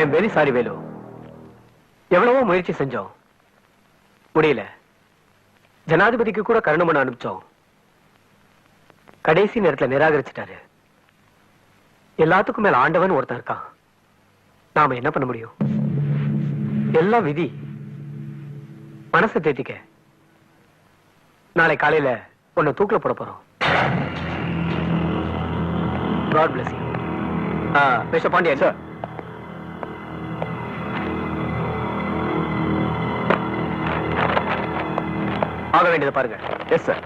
I am very sorry Velu. எவ்வளவோ முயற்சி செஞ்சோம், முடியல. ஜனாதிபதிக்கு கூட கருணை பண்ண அனுப்பிச்சோம், கடைசி நேரத்தில் நிராகரிச்சிட்டாரு. எல்லாத்துக்கும் மேல ஆண்டவன் ஒருத்தன் இருக்கான், நாம என்ன பண்ண முடியும்? எல்லாம் விதி. மனசை தேத்திக்க. நாளை காலையில உன்னை தூக்கில போட போறோம். God bless you. Mister Pandian sir. ஆக வேண்டியது பாருங்க. Yes sir.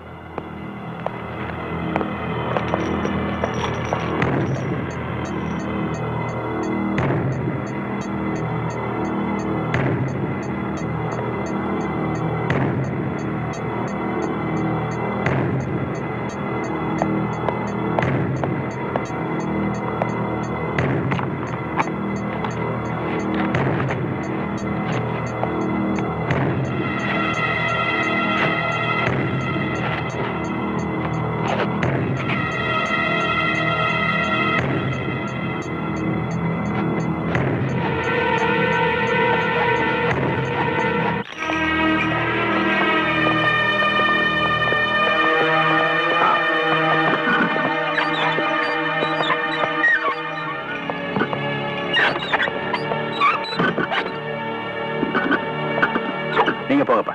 நீங்க போகப்பா.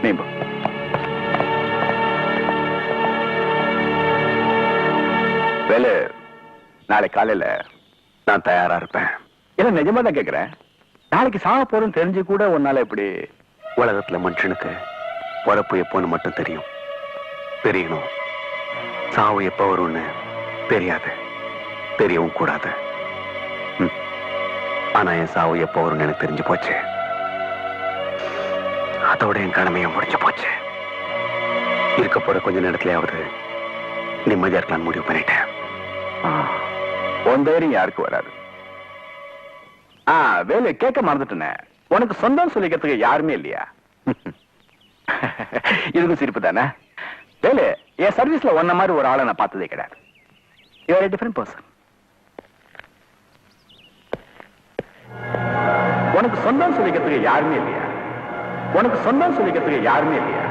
நீங்க போ. வேலை நாளை காலையில நான் தயாரா இருப்பேன். இல்ல நிஜமா தான் கேக்குறேன். நாளைக்கு சாக போறேன்னு தெரிஞ்சு கூட உன்னால எப்படி? உலகத்துல மனுஷனுக்கு பொறப்பு எப்போன்னு மட்டும் தெரியும். தெரியணும். சாவு எப்ப வரும்னு தெரியாது, தெரியவும் கூடாது. ஆனா என் சாவு எப்ப வரும்னு எனக்கு தெரிஞ்சு போச்சு. அதோட என் கடமையை முடிஞ்சு போச்சு. இருக்க போற கொஞ்ச நேரத்திலேயாவது நிம்மதியா இருக்கலாம்னு முடிவு பண்ணிட்டேன். உன் தைரியம் யாருக்கு வராது. வேலை கேட்க மறந்துட்டேனே, உனக்கு சொந்தம் சொல்லிக்கிறதுக்கு யாருமே இல்லையா? இதுக்கும் சிரிப்பு தானே? வேலை என் சர்வீஸ்ல ஒன்ன மாதிரி ஒரு ஆளை நான் பார்த்ததே கிடையாது. You are a different person. உனக்கு சொந்தம் சொல்லிக்கிறதுக்கு யாருமே இல்லையா? உனக்கு சொந்தம் சொல்லிக்கிறதுக்கு யாருமே இல்லையா?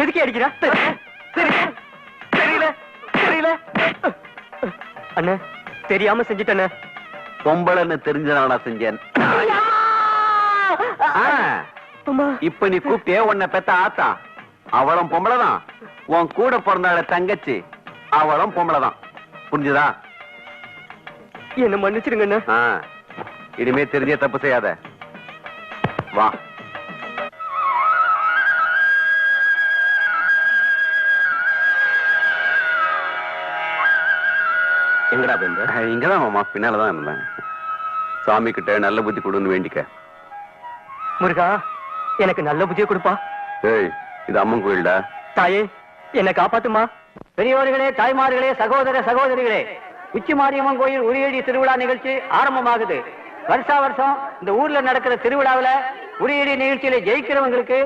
எதுக்கு அடிக்கிறா? தெரியல தெரியல அண்ணே, தெரியாம செஞ்சுட்டேண்ணே. பொம்பளைன்னு தெரிஞ்சதானா செஞ்சேன். இப்ப நீ கூப்பிட்டே உன்னை பெத்த ஆத்தா, அவளும் பொம்பளைதான். உன் கூட பிறந்தாள தங்கச்சி, அவளும் பொம்பளைதான். புரிஞ்சுதா? என்ன மன்னிச்சிருங்க. இனிமே தெரிஞ்சே தப்பு செய்யாத. வா. எங்கடா போயிருந்த? இங்கதான் மாமா, பின்னாலதான் இருந்தேன். சாமி கிட்ட நல்ல புத்தி கொடுன்னு வேண்டிக்க. முருகா, எனக்கு நல்ல புத்தியை கொடுப்பா. ஏய், இது அம்மன் கோயில்டா. தாயே, என்னை காப்பாத்துமா. பெரியவர்களே, தாய்மார்களே, சகோதர சகோதரிகளே, உச்சி மாரியம்மன் கோயில் உரியடி திருவிழா நிகழ்ச்சி ஆரம்பமாகுது. வருஷா வருஷம் இந்த ஊர்ல நடக்கிற திருவிழாவில உரியடி நிகழ்ச்சியில ஜெயிக்கிறவங்களுக்கு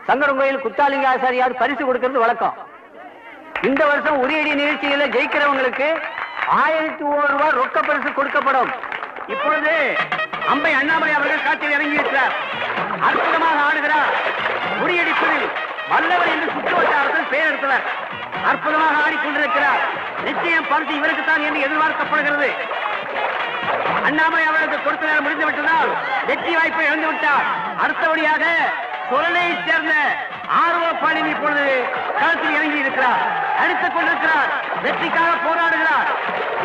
சங்கரங்கோயில் குத்தாலிங்க ஆசாரியார் பரிசு கொடுக்கிறது வழக்கம். இந்த வருஷம் உரியடி நிகழ்ச்சியில ஜெயிக்கிறவங்களுக்கு 1001 ரூபாய் ரொக்க பரிசு கொடுக்கப்படும். இப்பொழுது அம்பை அண்ணாமலை அவர்கள் காட்சியில் இறங்கியிருக்கிறார். அற்புதமாக ஆடுகிறார். உரியடி குழுவில் வல்லவர் என்று சுற்று வட்டாரத்தில் பெயர் எடுத்தவர். அற்புதமாக ஆடிக்கொண்டிருக்கிறார். நிச்சயம் பரிசு இவருக்குத்தான் என்று எதிர்பார்க்கப்படுகிறது. அண்ணாமலை அவர்களுக்கு கொடுத்த நேரம் முடிந்து விட்டதால் வெற்றி வாய்ப்பை இழந்து விட்டார். அடுத்தபடியாக சுரணையை சேர்ந்த ஆர்வப்பாளினி இப்பொழுது களத்தில் இறங்கி இருக்கிறார். அடித்துக் கொண்டிருக்கிறார். வெற்றிக்காக போராடுகிறார்.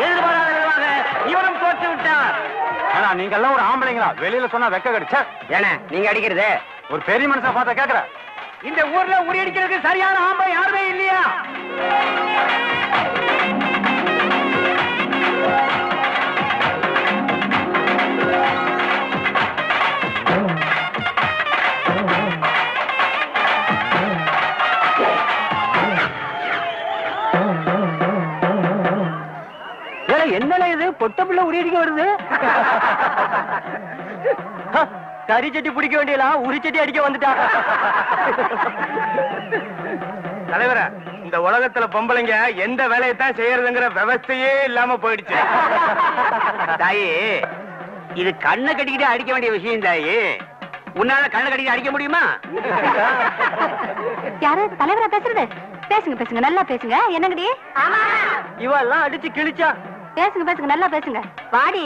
எதிர்பாராத விதமாக இவரும் தோற்று விட்டார். நீங்க எல்லாம் ஒரு ஆம்பளைங்களா? வெளியில சொன்னா வெக்க கடிச்சா ஏன நீங்க அடிக்கிறது ஒரு பெரிய மனுஷன் பார்த்தா கேக்குற. இந்த ஊர்ல உரியடிக்கிறதுக்கு சரியான ஆம்பளை யாருமே இல்லையா? என்ன இது பொட்ட பிள்ளை உரியடிக்க வருது? கறி சட்டி பிடிக்க வேண்டியலாம் உரி சட்டி அடிக்க வந்துட்டா. தலைவர, இந்த உலகத்துல பொம்பளைங்க எந்த வேலையைத்தான் செய்யறதுங்கிற விவஸ்தையே இல்லாம போயிடுச்சு. தாயே, இது கண்ணை கட்டிக்கிட்டு அடிக்க வேண்டிய விஷயம் தாயே. உன்னால கண்ணை கட்டிக்கிட்டு அடிக்க முடியுமா? யாரு தலைவரா பேசுறது? பேசுங்க பேசுங்க, நல்லா பேசுங்க. என்னங்கடி இவெல்லாம் அடிச்சு கிழிச்சா? பேசுங்க பேசுங்க, நல்லா பேசுங்க. வாடி.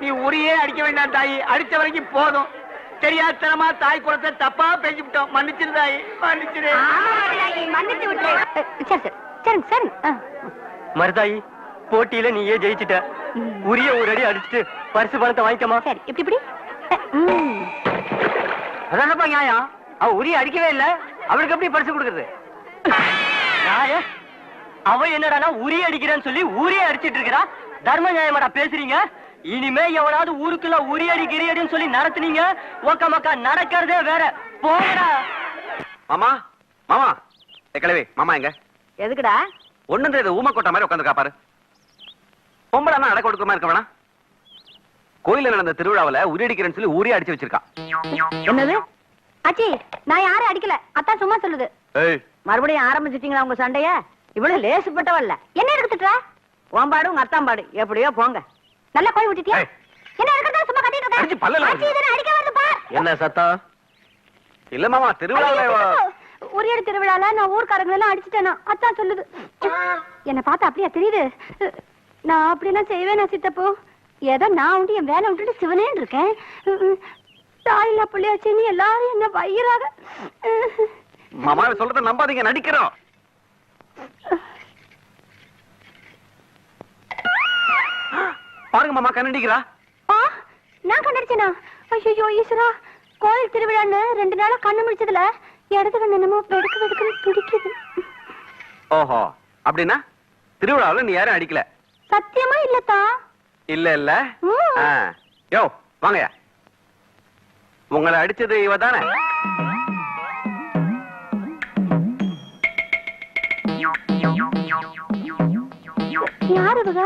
நீ உரியே அடிக்க வேண்டாம் தாயி. அடிச்ச வரைக்கும் போதும். தெரியாதனமா தாய் குளத்தை தப்பா பேசி விட்டோம். மன்னிச்சிரு தாயி, மன்னிச்சிரு. சரி சரி. மருதாயி, போட்டியில நீயே ஜெயிச்சுட்ட. உரிய ஒரு அடி அடிச்சுட்டு பரிசு பணத்தை வாங்கிக்கமா. சரி, இப்படி இப்படி. அதானப்பா நியாயம். அவ உரிய அடிக்கவே இல்ல, அவளுக்கு எப்படி பரிசு கொடுக்குறது? அவ என்னடா உரிய அடிக்கிறேன்னு சொல்லி ஊரே அடிச்சிட்டு இருக்கிறா. தர்ம நியாயமாடா பேசுறீங்க? இனிமே எவனாவது ஊருக்குள்ள உரியடி கிரியடின்னு சொல்லி நடத்துனீங்க, ஒக்க மக்கா நடக்கிறதே வேற. போங்கடா. மாமா மாமா, கிளவி மாமா எங்க? எதுக்குடா? ஒண்ணும் தெரியாது, ஊமை கொட்ட மாதிரி உட்காந்து காப்பாரு. பொம்பளை அடக்க கொடுக்கமா இருக்க வேணா? கோயில நடந்த திருவிழாவில உரியடிக்கிறேன்னு சொல்லி ஊரே அடிச்சு வச்சிருக்கா. என்னது? அச்சி, நான் யாரும் அடிக்கல. அத்தான் சும்மா சொல்லுது. மறுபடியும் ஆரம்பிச்சிட்டீங்களா உங்க சண்டைய? இவ்வளவு லேசுப்பட்டவல்ல. என்ன எடுத்துட்டா? ஓம்பாடு உங்க அத்தாம்பாடு, எப்படியோ போங்க. நல்லா போய் விட்டுட்டியா? என்ன இருக்கா சும்மா கட்டிட்டு இருக்க? அடிக்க வருது பார். என்ன சத்தம்? இல்ல மாமா, திருவிழாவில உரியடி திருவிழால நான் ஊர்க்காரங்க எல்லாம் அடிச்சிட்டேனா? அத்தான் சொல்லுது. என்ன பார்த்தா அப்படியா தெரியுது? நான் அப்படியெல்லாம் செய்வேனா சித்தப்போ? ஏதோ நான் உண்டு என் வேலை விட்டுட்டு சிவனேன்னு இருக்கேன். தாயில்லா பிள்ளையாச்சு, நீ எல்லாரும் என்ன வயிறாக. மாமா சொல்றத நம்பாதீங்க, நடிக்கிறோம். பாருங்க மாமா கண்ணடிக்கிறா. நான் கண்ணடிச்சேனா? ஐயோ ஈஸ்வரா, கோயில் திருவிழான்னு 2 நாளா கண்ணு முடிச்சதுல இடது கண்ணு என்னமோ வெடுக்கு வெடுக்குன்னு துடிக்குது. ஓஹோ, அப்படின்னா திருவிழாவில் நீ யாரும் அடிக்கல? சத்தியமா இல்லத்தா. இல்ல யோ வாங்கயா. உங்களை அடிச்சது இவ தானே? யாரு இவங்க?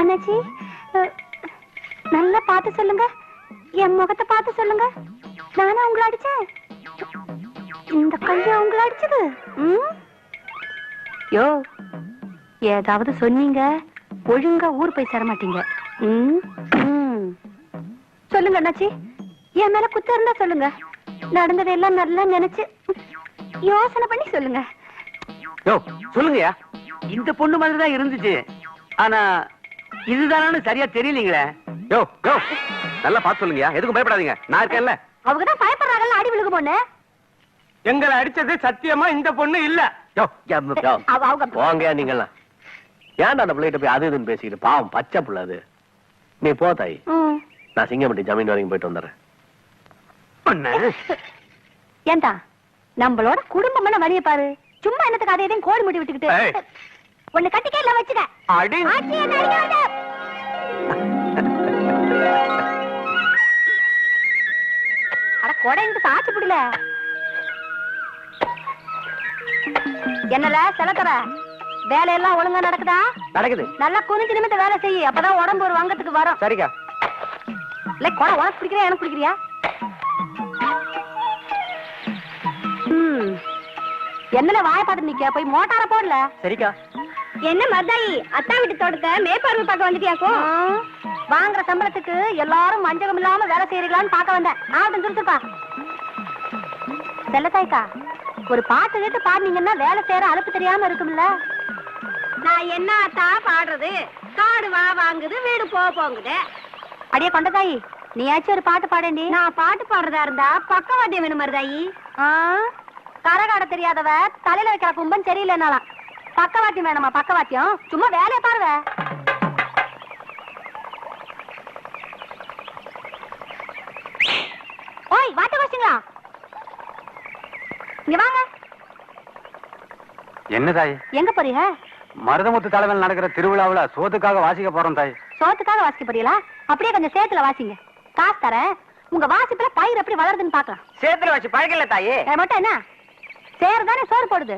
அண்ணாச்சி, நல்லா பார்த்து சொல்லுங்க, என் முகத்தை பார்த்து சொல்லுங்க. நானா உங்களை அடிச்சேன்? இந்த கையா உங்களை அடிச்சது? யோ, ஏதாவது சொன்னீங்க ஒழுங்கா ஊர் போய் சேர மாட்டீங்க. சொல்லுங்க அண்ணாச்சி, என் மேல குத்த இருந்தா சொல்லுங்க. நடந்ததெல்லாம் நல்லா நினைச்சு யோசனை பண்ணி சொல்லுங்க. யோ சொல்லுங்கயா. இந்த பொண்ணு மாதிரி தான் இருந்துச்சு, ஆனா இதுதானு சரியா தெரியலீங்களே. யோ யோ நல்லா பார்த்து சொல்லுங்கயா, எதுக்கும் பயப்படாதீங்க, நான் இருக்கேன்ல. அவங்கதான் பயப்படுறாங்கல்ல, அடி விழுகு பொண்ணு. எங்களை அடிச்சது சத்தியமா இந்த பொண்ணு இல்ல. வாங்க நீங்களா. ஏன்டா அந்த பிள்ளைகிட்ட போய் அது இதுன்னு பேசிக்கிட்டு? பாவம் பச்சை பிள்ளை அது. நீ போ தாய், நான் சிங்கம்பட்டி ஜமீன் வரைக்கும் போயிட்டு வந்துடுறேன். ஏண்டா நம்மளோட குடும்பம் வழிய பாரு. சும்மா என்னத்துக்கு அதை எதையும் கோடி முட்டி விட்டுக்கிட்டு ஒண்ணு கட்டிக்கே இல்ல வச்சுக்க. அட கொடைந்து சாட்சி பிடில. என்னல செலக்கற வேலையெல்லாம் ஒழுங்கா நடக்குதா? நடக்குது. நல்லா குனிஞ்சு நிமித்து வேலை செய்ய, அப்பதான் உடம்பு ஒரு வங்கத்துக்கு வரும். சரிக்கா. இல்ல கொடை உனக்கு பிடிக்கிறியா எனக்கு பிடிக்கிறியா? என்னல வாய பாத்து நிக்க, போய் மோட்டார போடல. சரிக்கா. என்ன மர்தாயி, அத்தா வீட்டு தோட்டத்தை மேற்பார்வை பார்க்க வந்துட்டியாக்கோ? வாங்குற சம்பளத்துக்கு எல்லாரும் வஞ்சகம் இல்லாம வேலை செய்யறீங்களான்னு பார்க்க வந்தேன். ஆட்டம் சுருத்துப்பா. செல்லத்தாய்க்கா, ஒரு பாட்டு கேட்டு பாடுனீங்கன்னா வேலை செய்யற அலுப்பு தெரியாம இருக்கும்ல. நான் என்ன அத்தா பாடுறது? காடு வா வாங்குது, வீடு போங்குது. அடியே கொண்டதாயி, நீயாச்சும் ஒரு பாட்டு பாடண்டி. நான் பாட்டு பாடுறதா இருந்தா பக்கவாத்தியம் வேணும் மருதாயி. கரகாட தெரியாதவ தலையில வைக்கிற கும்பம் சரியில்லைனாலாம். பக்கவாத்தியம் வேணுமா? பக்கவாத்தியம் சும்மா வேலையை பாருவ. ஓய் வாட்ட கோஷங்களா, இங்க வாங்க. என்ன தாய்? எங்க போறீங்க? மருதமுத்து தலைமையில் நடக்கிற திருவிழாவுல சோத்துக்காக வாசிக்க போறோம் தாய். சோத்துக்காக வாசிக்க போறீங்களா? அப்படியே கொஞ்சம் சேத்துல வாசிங்க, காசு தரேன். உங்க வாசிப்புல பயிர் எப்படி வளருதுன்னு பாக்கலாம். சேத்துல வச்சு பழகல தாயே. மட்டும் என்ன சேர் தானே சோறு போடுது.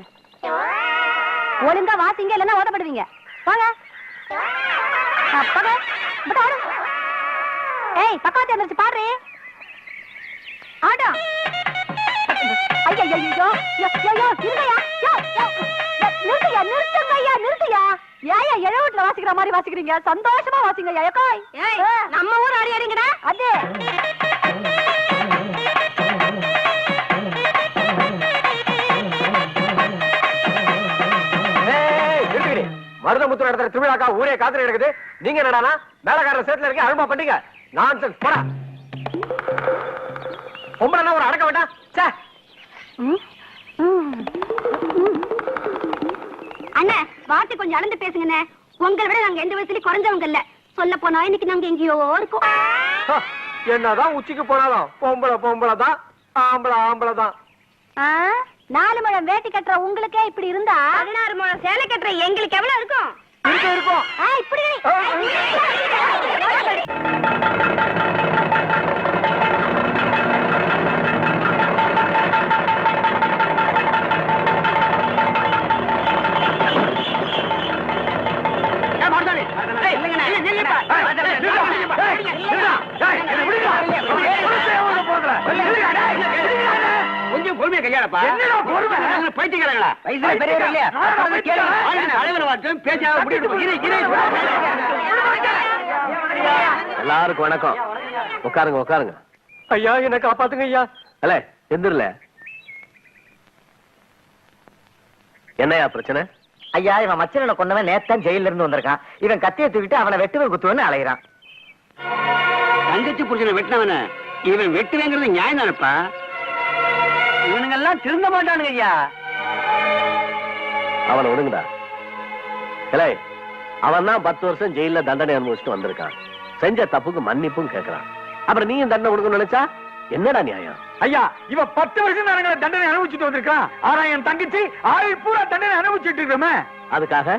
ஒழுங்கா வாசிங்க, இல்லைன்னா ஓதப்படுவீங்க. வாங்க. ஏய் பக்கவாத்தி வந்துருச்சு, பாடுறே. ஆட்டம். ஐயா நிறுத்தையா. ஏயா எழுவட்டுல வாசிக்கிற மாதிரி வாசிக்கிறீங்க? சந்தோஷமா வாசிங்க. நம்ம ஊர் அடி அடிங்கடா. அது மருதமுத்து நடத்துற திருவிழாக்கா ஊரே காத்திர எடுக்குது. நீங்க என்னடானா மேலக்காரர் சேத்துல இருக்க அருமா பண்ணீங்க. நான்சென்ஸ் போடா. பொம்பளைனா ஒரு அடக்க வேண்டாம். அண்ணா வார்த்தை கொஞ்சம் அளந்து பேசுங்கண்ணே. உங்களை விட நாங்க எந்த வயசுலயும் குறைஞ்சவங்க இல்ல. சொல்ல போனா இன்னைக்கு நாங்க எங்கேயோ இருக்கோம். என்னதான் உச்சிக்கு போனாலும் பொம்பளை தான், ஆம்பளை தான். 4 முழம் வேட்டி கட்டுற உங்களுக்கே இப்படி இருந்தா 16 முழம் சேலை கட்டுற எங்களுக்கு எவ்வளவு இருக்கும்? இருக்கும். இப்படி கொஞ்சம் பொறுமையா கையாளப்பா. பைத்தியக்காரங்களா? எல்லாருக்கும் வணக்கம். உட்காருங்க. ஐயா என்ன காப்பாத்துங்க ஐயா. அல்ல எந்திரல. என்னையா பிரச்சனை? ஐயா, இவன் மச்சனை கொண்டவன் நேத்தான் ஜெயில இருந்து வந்திருக்கான். இவன் கத்தியை தூக்கிட்டு அவனை வெட்டுவன் குத்துவன்னு அலைகிறான். தங்கச்சி புருஷனை வெட்டினவன இவன் வெட்டுவேங்கிறது நியாயம் தானப்பா. இவனுங்கெல்லாம் திருந்த மாட்டானுங்க ஐயா. அவனை விடுங்கடா. இல்லை, அவன் தான் 10 வருஷம் ஜெயில தண்டனை அனுபவிச்சுட்டு வந்திருக்கான். செஞ்ச தப்புக்கு மன்னிப்பும் கேட்கறான். அப்புறம் நீயும் தண்டனை கொடுக்கணும்னு நினைச்சா என்னடா நியாயம்? ஐயா, இவன் 10 வருஷம் தான் தண்டனை அனுபவிச்சுட்டு வந்திருக்கான். ஆனா என் தங்கச்சி ஆயுள் பூரா தண்டனை அனுபவிச்சுட்டு இருக்கமே. அதுக்காக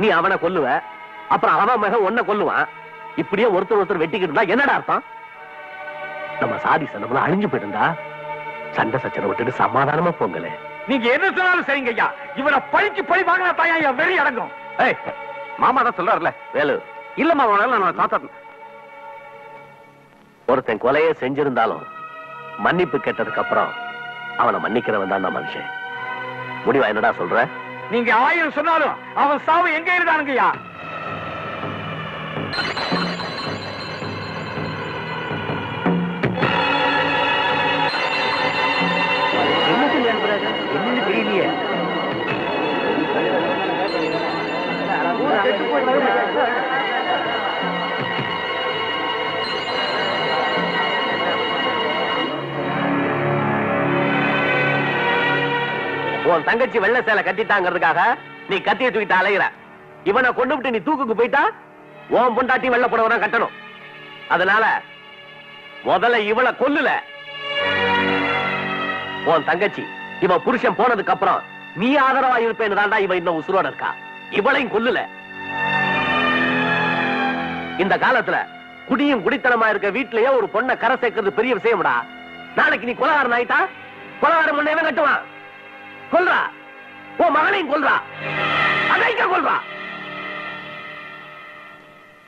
நீ அவனை கொல்லுவ, அப்புறம் அவன் மகன் உன்னை கொல்லுவான். இப்படியே ஒருத்தர் வெட்டிக்கிட்டு இருந்தா என்னடா அர்த்தம்? நம்ம சாதி சனம்லாம் அழிஞ்சு போயிருந்தா சண்டை சச்சனை விட்டுட்டு சமாதானமா போங்களே. நீங்க என்ன சொன்னாலும் சரிங்க ஐயா. இவனை பழிச்சு பழி வாங்கினா தாயா ஐயா வெறி அடங்கும். மாமா தான் சொல்றாருல வேலு. இல்லம்மா, நான் தாத்தா ஒருத்தன் கொலையே செஞ்சிருந்தாலும் மன்னிப்பு கேட்டதுக்கு அப்புறம் அவனை மன்னிக்கிறவன் தான் நான் மனுஷன். முடிவா என்னடா சொல்ற? நீங்க 1000 சொன்னாலும் அவன் சாவு எங்க இருந்தானுங்கய்யா. என்னன்னு தெரியலையே. உன் தங்கச்சி வெள்ளை சேலை கட்டிட்டாங்கிறதுக்காக நீ கத்தியை தூக்கிட்டு அலைகிற. இவனை கொண்டு விட்டு நீ தூக்குக்கு போயிட்டா உன் பொண்டாட்டி வெள்ளை புடவை கட்டணும். அதனால முதல்ல இவளை கொல்லுல. உன் தங்கச்சி இவன் புருஷன் போனதுக்கு அப்புறம் நீ ஆதரவா இருப்பேன்னு தாண்டா இவன் இன்னும் உசுரோட இருக்கா. இவளையும் கொல்லுல. இந்த காலத்துல குடியும் குடித்தனமா இருக்க வீட்லயே ஒரு பொண்ணை கரை சேர்க்கிறது பெரிய விஷயம்டா. நாளைக்கு நீ கொலகாரன் ஆயிட்டா கொலகாரம் பண்ணவே கட்டுவான். கொல்றா, உன் மகளையும் கொல்றா, அதைக்க கொல்றா.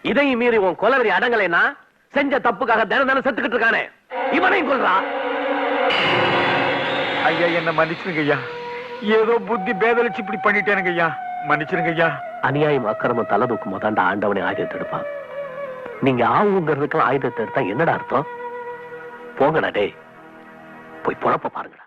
இதையும் மீறி உன் கொலவெறி அடங்கலைன்னா செஞ்ச தப்புக்காக தினம் செத்துக்கிட்டு இருக்கானே இவனையும் கொல்றா. ஐயா, என்ன மன்னிச்சிருங்க ஐயா. ஏதோ புத்தி பேதலிச்சு இப்படி பண்ணிட்டேனுங்க ஐயா. மன்னிச்சிருங்க ஐயா. அநியாயம் அக்கிரமம் தலை தூக்கும் போதாண்ட ஆண்டவனை ஆயுதத்தை எடுப்பான். நீங்க ஆவுங்கிறதுக்கெல்லாம் ஆயுதத்தை எடுத்தா என்னடா அர்த்தம்? போங்கடா டேய், போய் பொழப்ப பாருங்கடா.